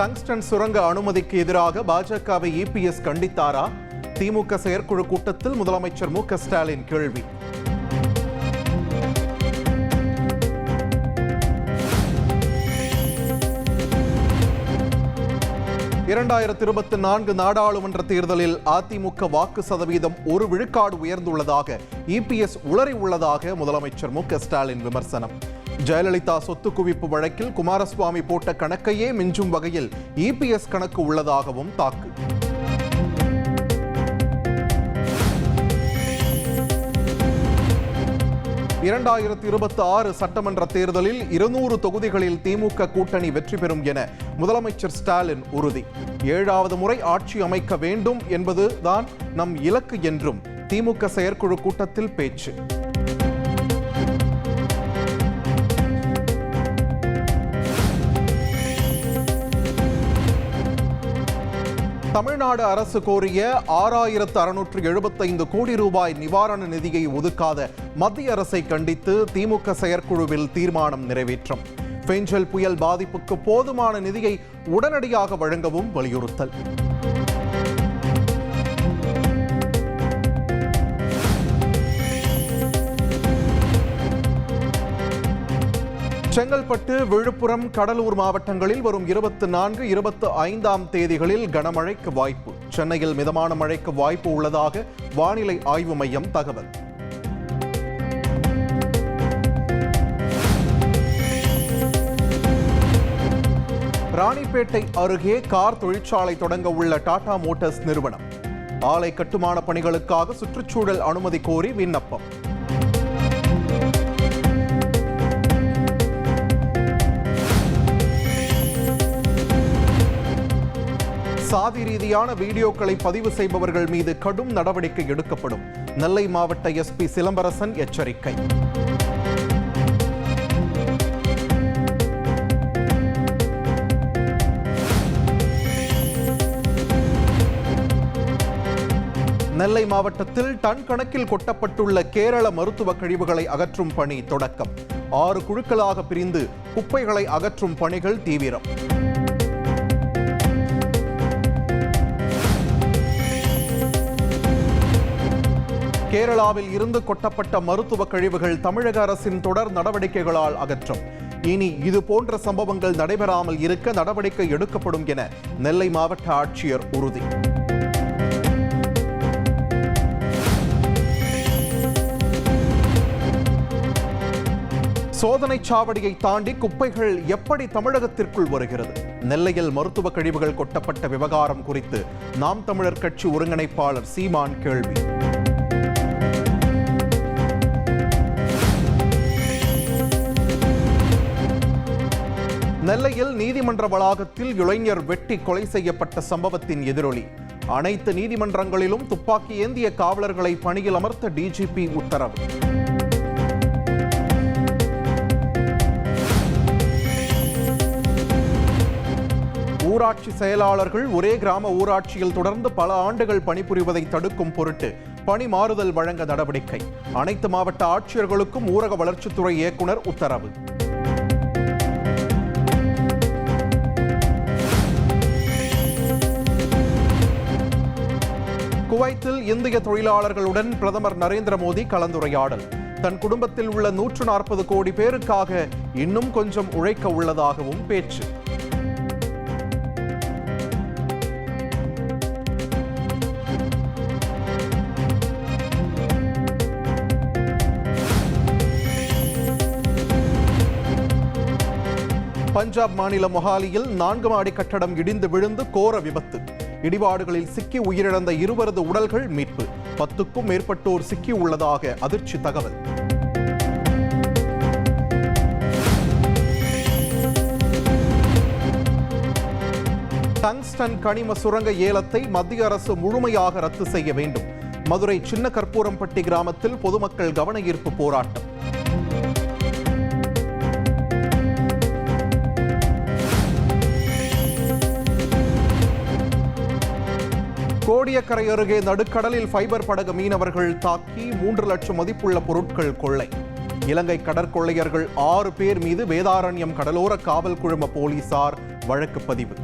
Tungsten சுரங்க அனுமதிக்கு எதிராக பாஜகவை இபிஎஸ் கண்டித்தாரா? திமுக செயற்குழு கூட்டத்தில் முதலமைச்சர் மு க ஸ்டாலின் கேள்வி. (2024) நாடாளுமன்ற தேர்தலில் அதிமுக வாக்கு சதவீதம் 1 விழுக்காடு உயர்ந்துள்ளதாக இபிஎஸ் உளறி உள்ளதாக முதலமைச்சர் மு க ஸ்டாலின் விமர்சனம். ஜெயலலிதா சொத்து குவிப்பு வழக்கில் குமாரசுவாமி போட்ட கணக்கையே மிஞ்சும் வகையில் இபிஎஸ் கணக்கு உள்ளதாகவும் தாக்கு. (2026) சட்டமன்ற தேர்தலில் 200 தொகுதிகளில் திமுக கூட்டணி வெற்றி பெறும் என முதலமைச்சர் ஸ்டாலின் உறுதி. 7வது முறை ஆட்சி அமைக்க வேண்டும் என்பதுதான் நம் இலக்கு என்றும் திமுக செயற்குழு கூட்டத்தில் பேச்சு. தமிழ்நாடு அரசு கோரிய 6,675 கோடி ரூபாய் நிவாரண நிதியை ஒதுக்காத மத்திய அரசை கண்டித்து திமுக செயற்குழுவில் தீர்மானம் நிறைவேற்றம். பெஞ்சல் புயல் பாதிப்புக்கு போதுமான நிதியை உடனடியாக வழங்கவும் வலியுறுத்தல். செங்கல்பட்டு, விழுப்புரம், கடலூர் மாவட்டங்களில் வரும் 24, 25ஆம் தேதிகளில் கனமழைக்கு வாய்ப்பு. சென்னையில் மிதமான மழைக்கு வாய்ப்பு உள்ளதாக வானிலை ஆய்வு மையம் தகவல். ராணிப்பேட்டை அருகே கார் தொழிற்சாலை தொடங்க உள்ள டாடா மோட்டார்ஸ் நிறுவனம் ஆலை கட்டுமான பணிகளுக்காக சுற்றுச்சூழல் அனுமதி கோரி விண்ணப்பம். சாதி ரீதியான வீடியோக்களை பதிவு செய்பவர்கள் மீது கடும் நடவடிக்கை எடுக்கப்படும். நெல்லை மாவட்ட எஸ்பி சிலம்பரசன் எச்சரிக்கை. நெல்லை மாவட்டத்தில் டன் கணக்கில் கொட்டப்பட்டுள்ள கேரள மருத்துவ கழிவுகளை அகற்றும் பணி தொடக்கம். 6 குழுக்களாக பிரிந்து குப்பைகளை அகற்றும் பணிகள் தீவிரம். கேரளாவில் இருந்து கொட்டப்பட்ட மருத்துவ கழிவுகள் தமிழக அரசின் தொடர் நடவடிக்கைகளால் அகற்றும். இனி இது போன்ற சம்பவங்கள் நடைபெறாமல் இருக்க நடவடிக்கை எடுக்கப்படும் என நெல்லை மாவட்ட ஆட்சியர் உறுதி. சோதனை சாவடியை தாண்டி குப்பைகள் எப்படி தமிழகத்திற்குள் வருகிறது? நெல்லையில் மருத்துவ கழிவுகள் கொட்டப்பட்ட விவகாரம் குறித்து நாம் தமிழர் கட்சி ஒருங்கிணைப்பாளர் சீமான் கேள்வி. நெல்லையில் நீதிமன்ற வளாகத்தில் இளைஞர் வெட்டி கொலை செய்யப்பட்ட சம்பவத்தின் எதிரொலி. அனைத்து நீதிமன்றங்களிலும் துப்பாக்கி ஏந்திய காவலர்களை பணியில் அமர்த்த டிஜிபி உத்தரவு. ஊராட்சி செயலாளர்கள் ஒரே கிராம ஊராட்சியில் தொடர்ந்து பல ஆண்டுகள் பணிபுரிவதை தடுக்கும் பொருட்டு பணி மாறுதல் வழங்க நடவடிக்கை. அனைத்து மாவட்ட ஆட்சியர்களுக்கும் ஊரக வளர்ச்சித்துறை இயக்குனர் உத்தரவு. குவைத்தில் இந்திய தொழிலாளர்களுடன் பிரதமர் நரேந்திர மோடி கலந்துரையாடல். தன் குடும்பத்தில் உள்ள 140 கோடி பேருக்காக இன்னும் கொஞ்சம் உழைக்க உள்ளதாகவும் பேச்சு. பஞ்சாப் மாநிலம் மொஹாலியில் 4 மாடி கட்டடம் இடிந்து விழுந்து கோர விபத்து. இடிபாடுகளில் சிக்கி உயிரிழந்த 20 உடல்கள் மீட்பு. 10க்கும் மேற்பட்டோர் சிக்கி உள்ளதாக அதிர்ச்சி தகவல். டங்ஸ்டன் கனிம சுரங்க ஏலத்தை மத்திய அரசு முழுமையாக ரத்து செய்ய வேண்டும். மதுரை சின்ன கற்பூரம்பட்டி கிராமத்தில் பொதுமக்கள் கவன ஈர்ப்பு போராட்டம். கோடியக்கரை அருகே நடுக்கடலில் ஃபைபர் படகு மீனவர்கள் தாக்கி 3 லட்சம் மதிப்புள்ள பொருட்கள் கொள்ளை. இலங்கை கடற்கொள்ளையர்கள் 6 பேர் மீது வேதாரண்யம் கடலோர காவல் குழும போலீசார் வழக்கு பதிவு.